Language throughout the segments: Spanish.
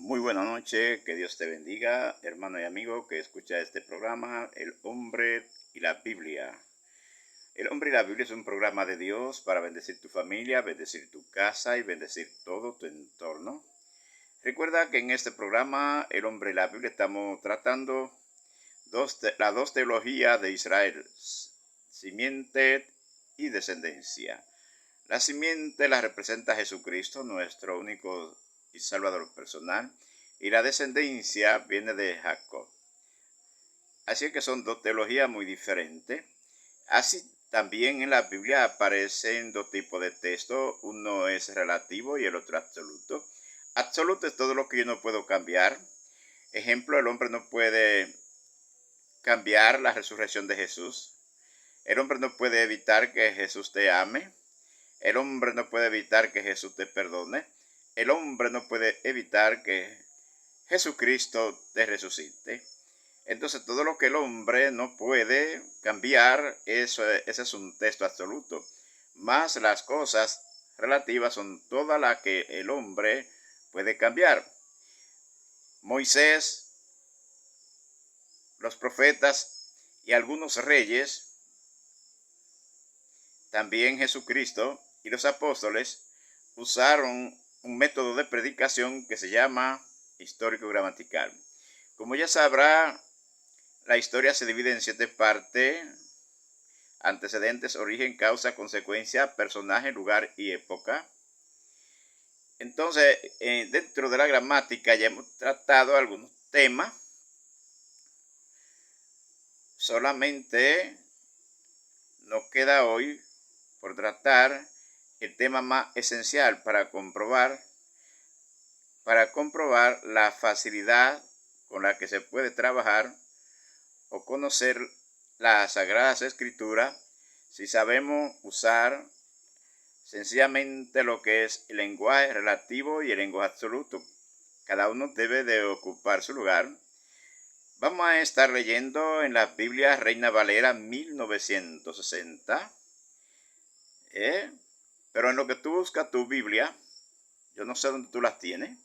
Muy buena noche, que Dios te bendiga, hermano y amigo que escucha este programa, El Hombre y la Biblia. El Hombre y la Biblia es un programa de Dios para bendecir tu familia, bendecir tu casa y bendecir todo tu entorno. Recuerda que en este programa, El Hombre y la Biblia, estamos tratando las dos teologías de Israel, simiente y descendencia. La simiente la representa Jesucristo, nuestro único y Salvador personal, y la descendencia viene de Jacob. Así que son dos teologías muy diferentes. Así también en la Biblia aparecen dos tipos de texto, uno es relativo y el otro absoluto. Absoluto es todo lo que yo no puedo cambiar. Ejemplo, el hombre no puede cambiar la resurrección de Jesús. El hombre no puede evitar que Jesús te ame. El hombre no puede evitar que Jesús te perdone. El hombre no puede evitar que Jesucristo te resucite. Entonces, todo lo que el hombre no puede cambiar, ese es un texto absoluto. Más las cosas relativas son todas las que el hombre puede cambiar. Moisés, los profetas y algunos reyes, también Jesucristo y los apóstoles usaron un método de predicación que se llama histórico-gramatical. Como ya sabrá, la historia se divide en 7 partes: antecedentes, origen, causa, consecuencia, personaje, lugar y época. Entonces, dentro de la gramática ya hemos tratado algunos temas. Solamente nos queda hoy por tratar el tema más esencial para comprobar la facilidad con la que se puede trabajar o conocer las Sagradas Escrituras si sabemos usar sencillamente lo que es el lenguaje relativo y el lenguaje absoluto. Cada uno debe de ocupar su lugar. Vamos a estar leyendo en la Biblia Reina Valera 1960. Pero en lo que tú buscas tu Biblia, yo no sé dónde tú las tienes.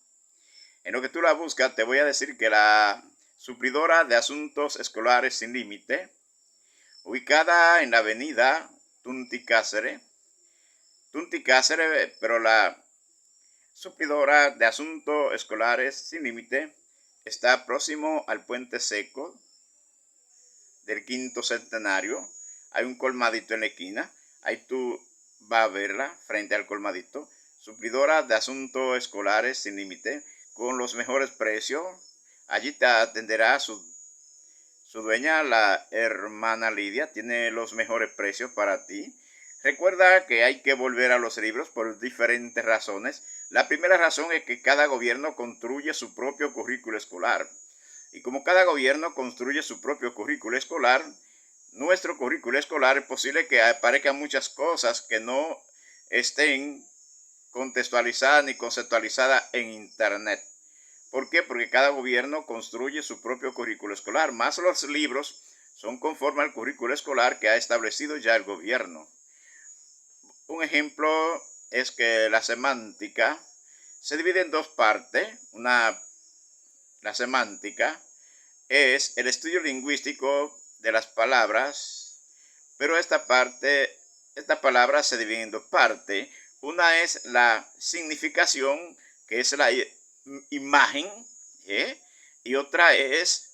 En lo que tú la buscas, te voy a decir que la suplidora de asuntos escolares sin límite, ubicada en la avenida Tunti Cáceres, pero la suplidora de asuntos escolares sin límite está próximo al puente seco del quinto centenario. Hay un colmadito en la esquina, ahí tú vas a verla frente al colmadito. Suplidora de asuntos escolares sin límite, con los mejores precios. Allí te atenderá su dueña, la hermana Lidia. Tiene los mejores precios para ti. Recuerda que hay que volver a los libros por diferentes razones. La primera razón es que cada gobierno construye su propio currículo escolar. Y como cada gobierno construye su propio currículo escolar, nuestro currículo escolar es posible que aparezcan muchas cosas que no estén contextualizadas ni conceptualizadas en Internet. ¿Por qué? Porque cada gobierno construye su propio currículo escolar, más los libros son conforme al currículo escolar que ha establecido ya el gobierno. Un ejemplo es que la semántica se divide en 2 partes. La semántica es el estudio lingüístico de las palabras, pero esta palabra se divide en 2 partes. Una es la significación, que es la imagen, y otra es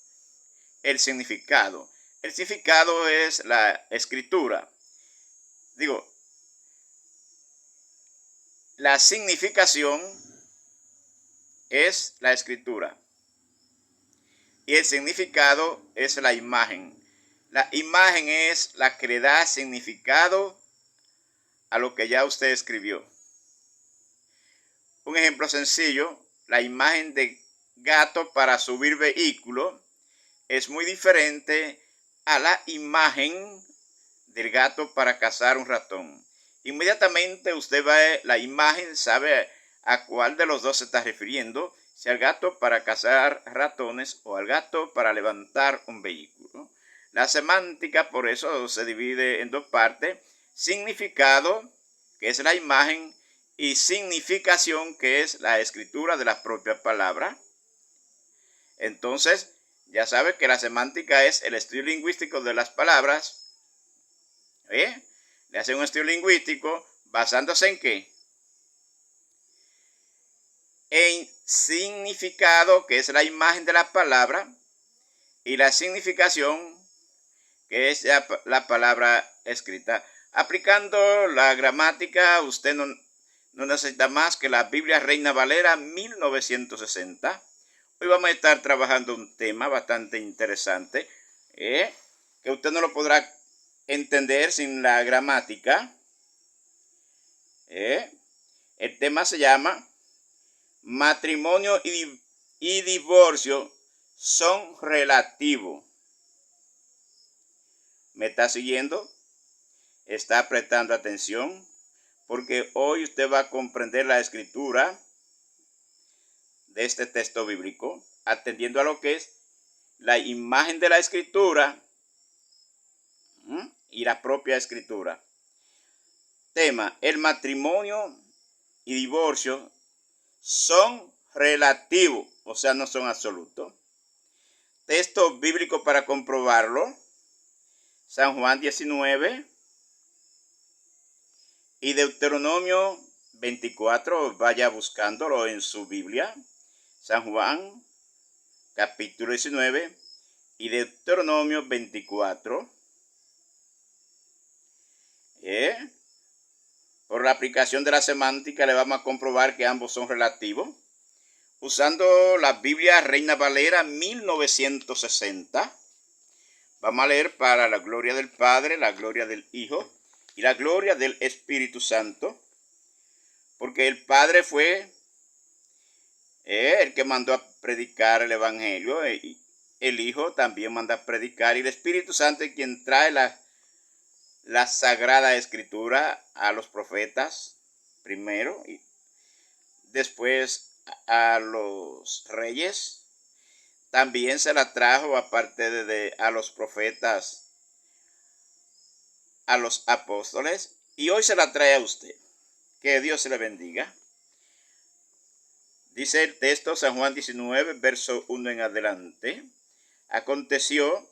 el significado. El significado es la escritura. La significación es la escritura y el significado es la imagen. La imagen es la que le da significado a lo que ya usted escribió. Un ejemplo sencillo: la imagen de gato para subir vehículo es muy diferente a la imagen del gato para cazar un ratón. Inmediatamente usted ve la imagen, sabe a cuál de los dos se está refiriendo, si al gato para cazar ratones o al gato para levantar un vehículo. La semántica por eso se divide en 2 partes: significado, que es la imagen, y significación, que es la escritura de la propia palabra. Entonces, ya sabe que la semántica es el estudio lingüístico de las palabras. Le hace un estudio lingüístico basándose en ¿qué? En significado, que es la imagen de la palabra, y la significación, que es la palabra escrita. Aplicando la gramática, usted no necesita más que la Biblia Reina Valera 1960. Hoy vamos a estar trabajando un tema bastante interesante, que usted no lo podrá entender sin la gramática. El tema se llama matrimonio y divorcio son relativos. ¿Me está siguiendo? ¿Está prestando atención? Porque hoy usted va a comprender la escritura de este texto bíblico, atendiendo a lo que es la imagen de la escritura y la propia escritura. Tema: el matrimonio y divorcio son relativos, o sea, no son absolutos. Texto bíblico para comprobarlo: San Juan 19 y Deuteronomio 24. Vaya buscándolo en su Biblia. San Juan capítulo 19 y Deuteronomio 24. Por la aplicación de la semántica le vamos a comprobar que ambos son relativos. Usando la Biblia Reina Valera 1960, vamos a leer: para la gloria del Padre, la gloria del Hijo y la gloria del Espíritu Santo. Porque el Padre fue el que mandó a predicar el Evangelio, y el Hijo también manda a predicar, y el Espíritu Santo es quien trae la Sagrada Escritura a los profetas primero, y después a los reyes. También se la trajo, aparte de a los profetas, a los apóstoles, y hoy se la trae a usted. Que Dios se le bendiga. Dice el texto, San Juan 19, verso 1 en adelante. Aconteció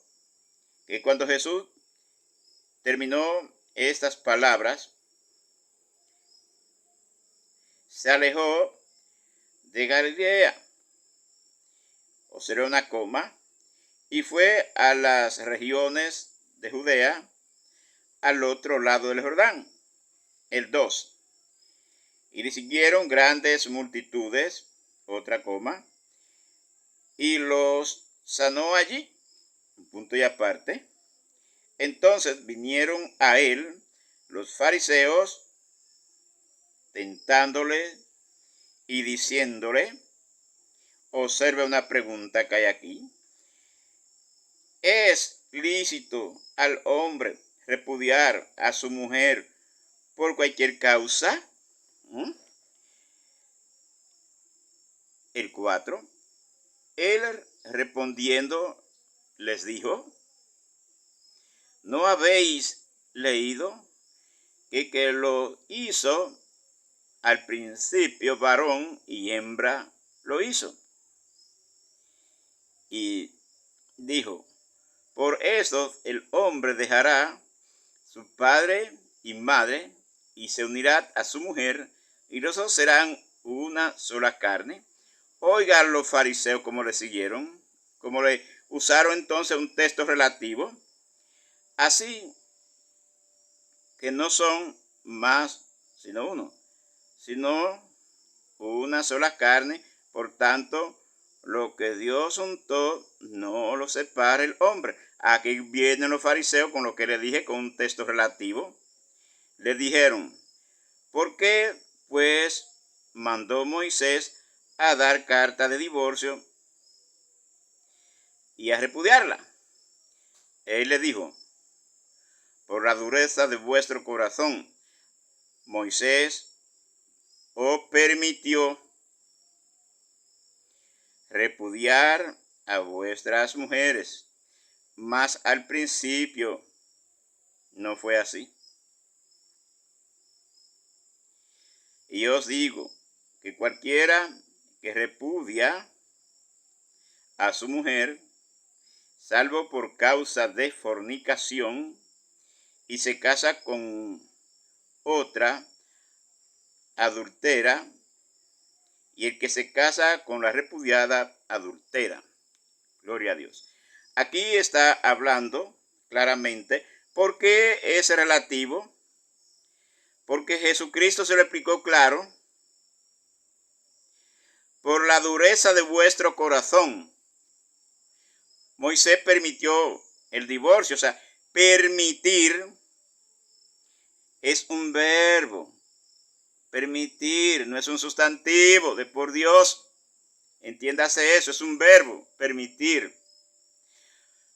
que cuando Jesús terminó estas palabras, se alejó de Galilea, o será una coma, y fue a las regiones de Judea, al otro lado del Jordán. El 2. Y le siguieron grandes multitudes, otra coma, y los sanó allí, punto y aparte. Entonces vinieron a él los fariseos, tentándole y diciéndole: observe una pregunta que hay aquí. ¿Es lícito al hombre repudiar a su mujer por cualquier causa? El 4. Él respondiendo les dijo: ¿no habéis leído que lo hizo al principio varón y hembra lo hizo? Y dijo: por eso el hombre dejará su padre y madre y se unirá a su mujer, y los dos serán una sola carne. Oigan los fariseos cómo le siguieron, cómo le usaron entonces un texto relativo. Así que no son más sino uno, sino una sola carne. Por tanto, lo que Dios juntó no lo separa el hombre. Aquí vienen los fariseos con lo que le dije, con un texto relativo. Le dijeron: ¿por qué pues mandó Moisés a dar carta de divorcio y a repudiarla? Él le dijo: por la dureza de vuestro corazón, Moisés os permitió repudiar a vuestras mujeres, mas al principio no fue así. Y os digo que cualquiera que repudia a su mujer, salvo por causa de fornicación, y se casa con otra, adultera, y el que se casa con la repudiada, adultera. Gloria a Dios. Aquí está hablando claramente por qué es relativo, porque Jesucristo se lo explicó claro, por la dureza de vuestro corazón. Moisés permitió el divorcio, o sea, permitir es un verbo. Permitir no es un sustantivo de por Dios. Entiéndase eso, es un verbo, permitir.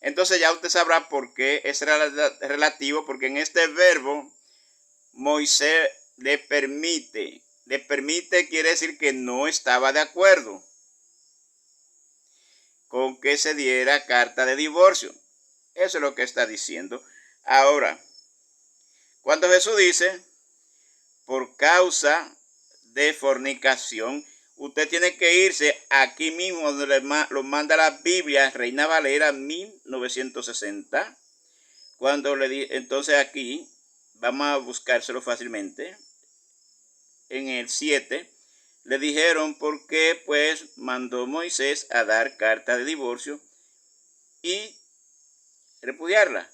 Entonces ya usted sabrá por qué es relativo, porque en este verbo Moisés le permite. Le permite quiere decir que no estaba de acuerdo con que se diera carta de divorcio. Eso es lo que está diciendo. Ahora, cuando Jesús dice, por causa de fornicación, usted tiene que irse aquí mismo donde lo manda la Biblia, Reina Valera 1960. Cuando entonces aquí, vamos a buscárselo fácilmente. En el 7, le dijeron por qué pues mandó Moisés a dar carta de divorcio y repudiarla.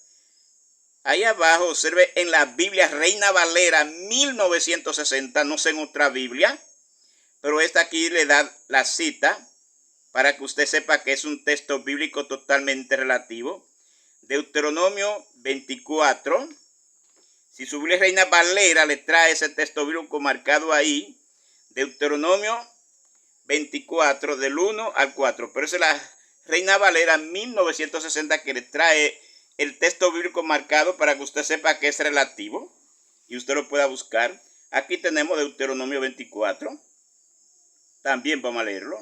Ahí abajo observe en la Biblia Reina Valera 1960, no sé en otra Biblia, pero esta aquí le da la cita para que usted sepa que es un texto bíblico totalmente relativo. Deuteronomio 24. Si su Biblia Reina Valera le trae ese texto bíblico marcado ahí, Deuteronomio 24, del 1 al 4. Pero esa es la Reina Valera 1960 que le trae el texto bíblico marcado para que usted sepa que es relativo y usted lo pueda buscar. Aquí tenemos Deuteronomio 24. También vamos a leerlo.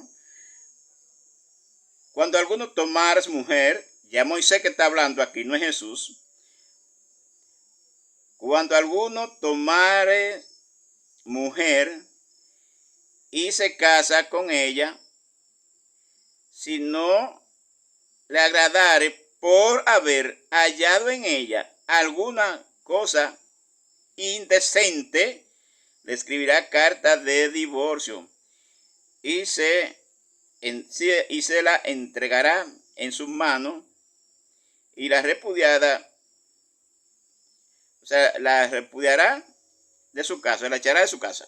Cuando alguno tomares mujer, ya Moisés que está hablando aquí, no es Jesús. Cuando alguno tomare mujer y se casa con ella, si no le agradare por haber hallado en ella alguna cosa indecente, le escribirá carta de divorcio y se la entregará en sus manos, y la repudiada, o sea, la repudiará de su casa, la echará de su casa.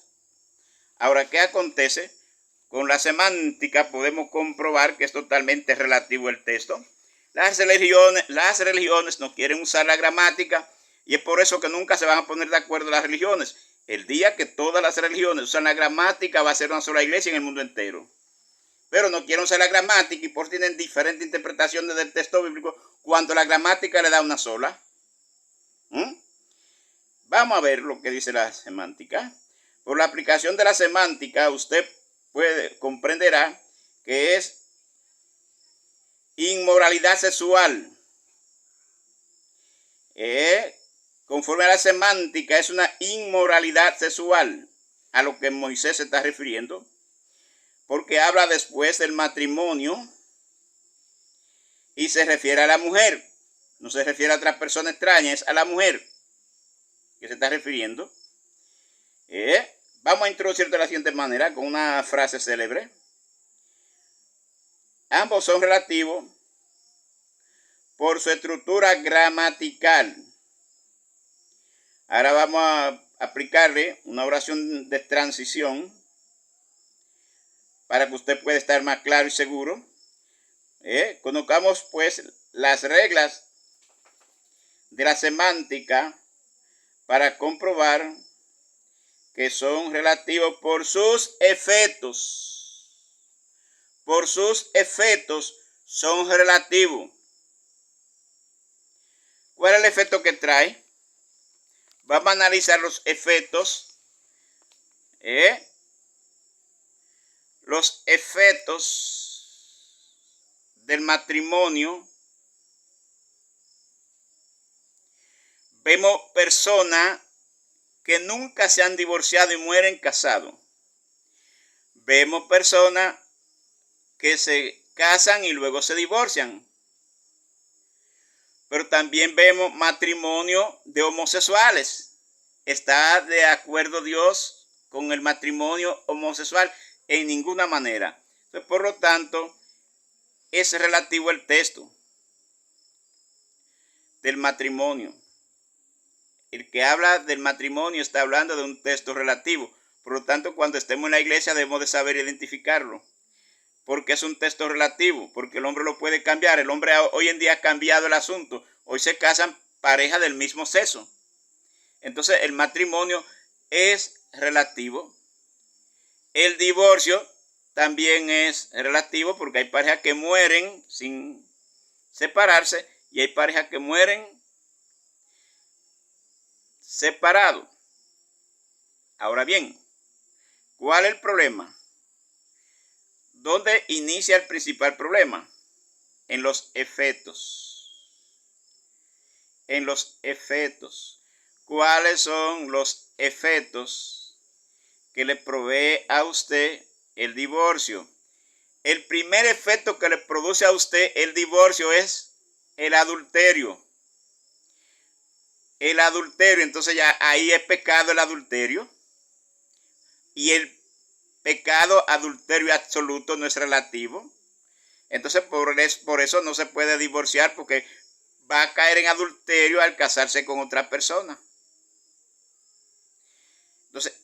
Ahora, ¿qué acontece? Con la semántica podemos comprobar que es totalmente relativo el texto. Las religiones no quieren usar la gramática y es por eso que nunca se van a poner de acuerdo las religiones. El día que todas las religiones usan la gramática va a ser una sola iglesia en el mundo entero. Pero no quieren usar la gramática y por eso tienen diferentes interpretaciones del texto bíblico cuando la gramática le da una sola. Vamos a ver lo que dice la semántica. Por la aplicación de la semántica usted comprenderá que es inmoralidad sexual. Conforme a la semántica es una inmoralidad sexual a lo que Moisés se está refiriendo, porque habla después del matrimonio y se refiere a la mujer, no se refiere a otra persona extraña, es a la mujer que se está refiriendo. Vamos a introducir de la siguiente manera con una frase célebre. Ambos son relativos por su estructura gramatical. Ahora vamos a aplicarle una oración de transición para que usted pueda estar más claro y seguro. Conozcamos pues las reglas de la semántica para comprobar que son relativos por sus efectos. Por sus efectos son relativos. ¿Cuál es el efecto que trae? Vamos a analizar los efectos. Los efectos del matrimonio. Vemos personas que nunca se han divorciado y mueren casados. Vemos personas que se casan y luego se divorcian. Pero también vemos matrimonio de homosexuales. ¿Está de acuerdo Dios con el matrimonio homosexual? En ninguna manera. Entonces, por lo tanto, es relativo el texto del matrimonio. El que habla del matrimonio está hablando de un texto relativo. Por lo tanto, cuando estemos en la iglesia debemos de saber identificarlo. Porque es un texto relativo, porque el hombre lo puede cambiar. El hombre hoy en día ha cambiado el asunto. Hoy se casan parejas del mismo sexo. Entonces el matrimonio es relativo. El divorcio también es relativo porque hay parejas que mueren sin separarse y hay parejas que mueren separados. Ahora bien, ¿cuál es el problema? ¿Dónde inicia el principal problema? En los efectos. En los efectos. ¿Cuáles son los efectos que le provee a usted el divorcio? El primer efecto que le produce a usted el divorcio es el adulterio. El adulterio, entonces ya ahí es pecado el adulterio. Y el pecado adulterio absoluto no es relativo. Entonces por eso no se puede divorciar porque va a caer en adulterio al casarse con otra persona. Entonces,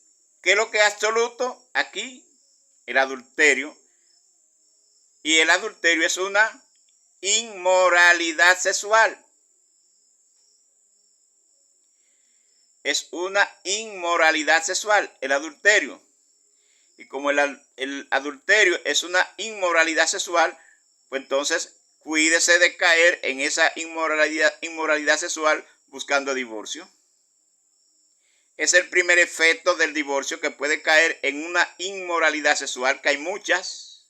¿qué es lo que es absoluto? Aquí, el adulterio. Y el adulterio es una inmoralidad sexual. Es una inmoralidad sexual, el adulterio. Y como el adulterio es una inmoralidad sexual, pues entonces cuídese de caer en esa inmoralidad sexual buscando divorcio. Es el primer efecto del divorcio, que puede caer en una inmoralidad sexual, que hay muchas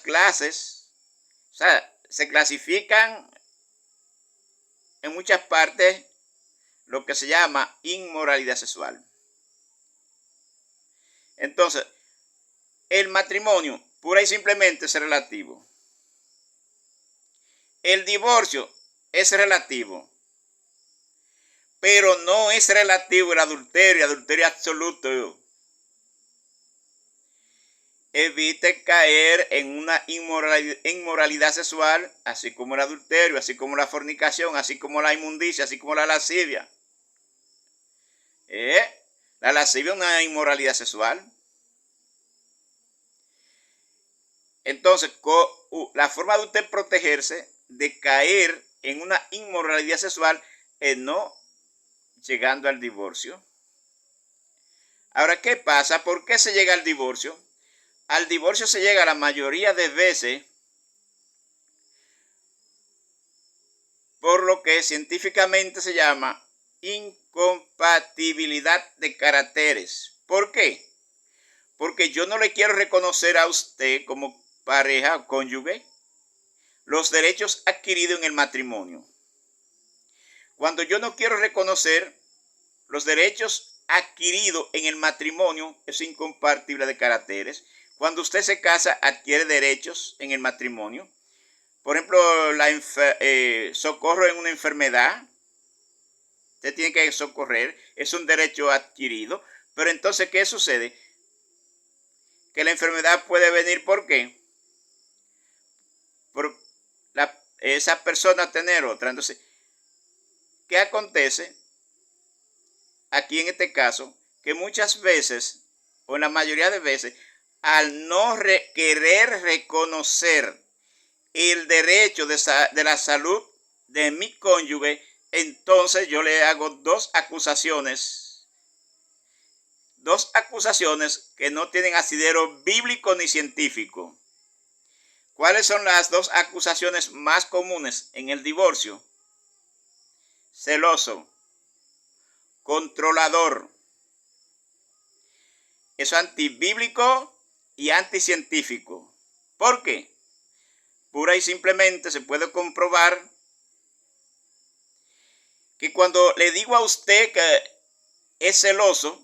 clases. O sea, se clasifican en muchas partes lo que se llama inmoralidad sexual. Entonces, el matrimonio pura y simplemente es relativo. El divorcio es relativo, pero no es relativo el adulterio absoluto. Evite caer en una inmoralidad sexual, así como el adulterio, así como la fornicación, así como la inmundicia, así como la lascivia. La lascivia es una inmoralidad sexual. Entonces, la forma de usted protegerse de caer en una inmoralidad sexual es no llegando al divorcio. Ahora, ¿qué pasa? ¿Por qué se llega al divorcio? Al divorcio se llega la mayoría de veces por lo que científicamente se llama incompatibilidad de caracteres. ¿Por qué? Porque yo no le quiero reconocer a usted como pareja o cónyuge los derechos adquiridos en el matrimonio. Cuando yo no quiero reconocer los derechos adquiridos en el matrimonio, es incompatible de caracteres. Cuando usted se casa, adquiere derechos en el matrimonio. Por ejemplo, socorro en una enfermedad. Usted tiene que socorrer. Es un derecho adquirido. Pero entonces, ¿qué sucede? Que la enfermedad puede venir, ¿por qué? Por esa persona tener otra. Entonces, ¿qué acontece? Aquí en este caso, que muchas veces, o en la mayoría de veces, al no querer reconocer el derecho de la salud de mi cónyuge, entonces yo le hago dos acusaciones que no tienen asidero bíblico ni científico. ¿Cuáles son las dos acusaciones más comunes en el divorcio? Celoso, controlador. Eso es antibíblico y anticientífico. ¿Por qué? Pura y simplemente se puede comprobar que cuando le digo a usted que es celoso,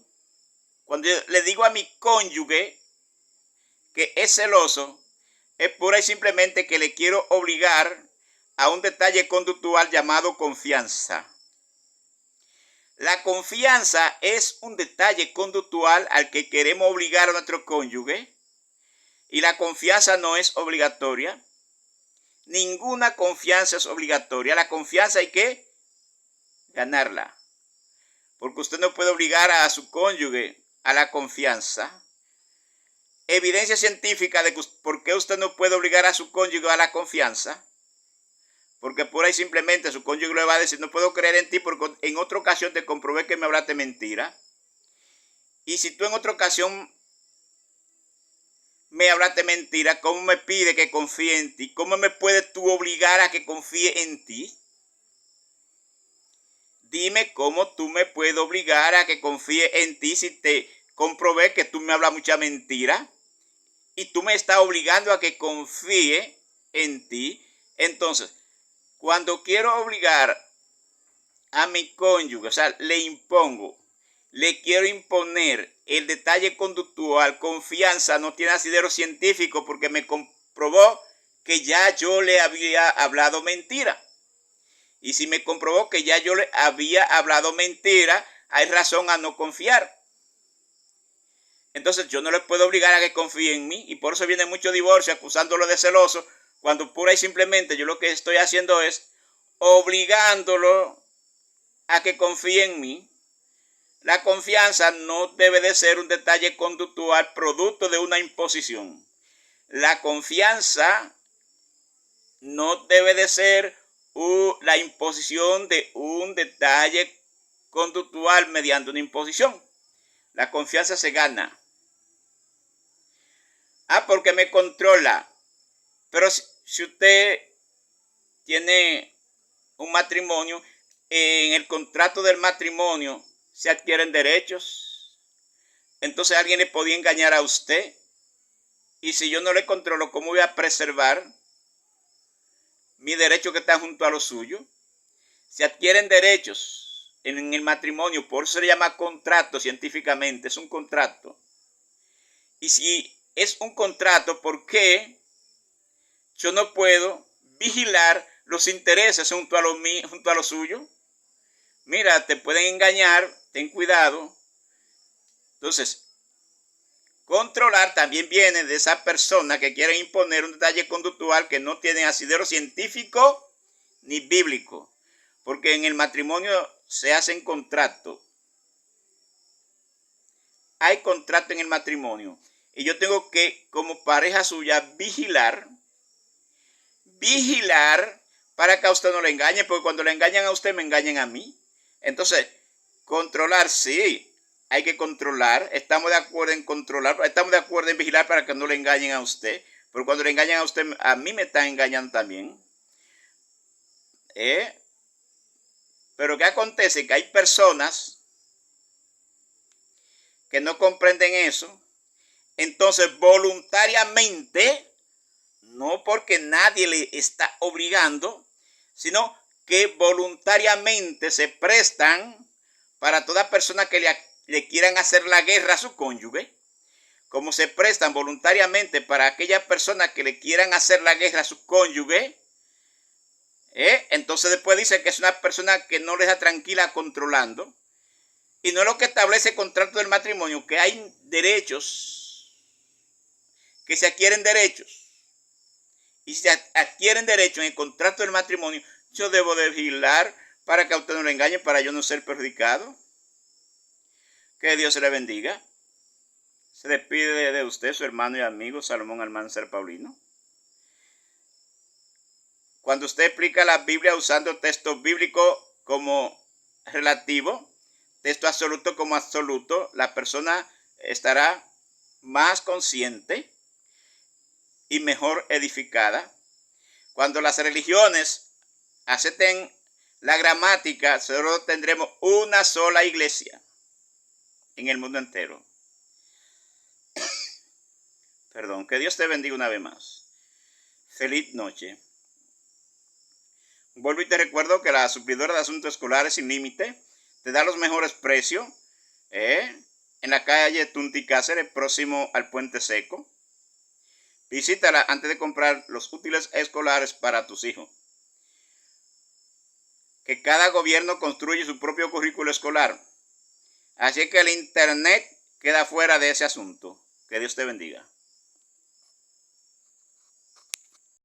cuando le digo a mi cónyuge que es celoso, es pura y simplemente que le quiero obligar a un detalle conductual llamado confianza. La confianza es un detalle conductual al que queremos obligar a nuestro cónyuge, y la confianza no es obligatoria. Ninguna confianza es obligatoria. La confianza hay que ganarla, porque usted no puede obligar a su cónyuge a la confianza. Evidencia científica de por qué usted no puede obligar a su cónyuge a la confianza. Porque por ahí simplemente su cónyuge le va a decir, no puedo creer en ti porque en otra ocasión te comprobé que me hablaste mentira. Y si tú en otra ocasión me hablaste mentira, ¿cómo me pide que confíe en ti? ¿Cómo me puedes tú obligar a que confíe en ti? Dime cómo tú me puedes obligar a que confíe en ti si te comprobé que tú me hablas mucha mentira y tú me estás obligando a que confíe en ti. Entonces, cuando quiero obligar a mi cónyuge, o sea, le quiero imponer el detalle conductual, confianza, no tiene asidero científico porque me comprobó que ya yo le había hablado mentira. Y si me comprobó que ya yo le había hablado mentira, hay razón a no confiar. Entonces yo no le puedo obligar a que confíe en mí, y por eso viene mucho divorcio acusándolo de celoso, cuando pura y simplemente yo lo que estoy haciendo es obligándolo a que confíe en mí. La confianza no debe de ser un detalle conductual producto de una imposición. La confianza no debe de ser la imposición de un detalle conductual mediante una imposición. La confianza se gana. Porque me controla. Pero si usted tiene un matrimonio, en el contrato del matrimonio se adquieren derechos. Entonces alguien le podía engañar a usted. Y si yo no le controlo, ¿cómo voy a preservar mi derecho que está junto a lo suyo? Se adquieren derechos en el matrimonio, por eso se llama contrato científicamente, es un contrato. Y si es un contrato, ¿por qué yo no puedo vigilar los intereses junto a lo suyo? Mira, te pueden engañar, ten cuidado. Entonces, controlar también viene de esa persona que quiere imponer un detalle conductual que no tiene asidero científico ni bíblico. Porque en el matrimonio se hacen contratos. Hay contrato en el matrimonio. Y yo tengo que, como pareja suya, vigilar para que a usted no le engañe, porque cuando le engañan a usted, me engañan a mí. Entonces, controlar, sí, hay que controlar. Estamos de acuerdo en controlar, estamos de acuerdo en vigilar para que no le engañen a usted. Pero cuando le engañan a usted, a mí me están engañando también. Pero ¿qué acontece? Que hay personas que no comprenden eso. Entonces, voluntariamente, no porque nadie le está obligando, sino que voluntariamente se prestan para toda persona que le quieran hacer la guerra a su cónyuge, como se prestan voluntariamente para aquellas personas que le quieran hacer la guerra a su cónyuge. Entonces después dice que es una persona que no le deja tranquila controlando. Y no es lo que establece el contrato del matrimonio, que hay derechos, que se adquieren derechos. Y si se adquieren derechos en el contrato del matrimonio, yo debo de vigilar para que a usted no le engañe, para yo no ser perjudicado. Que Dios se le bendiga. Se despide de usted, su hermano y amigo Salomón Almanzar Paulino. Cuando usted explica la Biblia usando texto bíblico como relativo, texto absoluto como absoluto, la persona estará más consciente y mejor edificada. Cuando las religiones acepten la gramática, solo tendremos una sola iglesia en el mundo entero. Perdón, que Dios te bendiga una vez más. Feliz noche. Vuelvo y te recuerdo que la suplidora de asuntos escolares sin límite te da los mejores precios en la calle Tunti Cáceres, próximo al Puente Seco. Visítala antes de comprar los útiles escolares para tus hijos. Que cada gobierno construye su propio currículo escolar. Así que el Internet queda fuera de ese asunto. Que Dios te bendiga.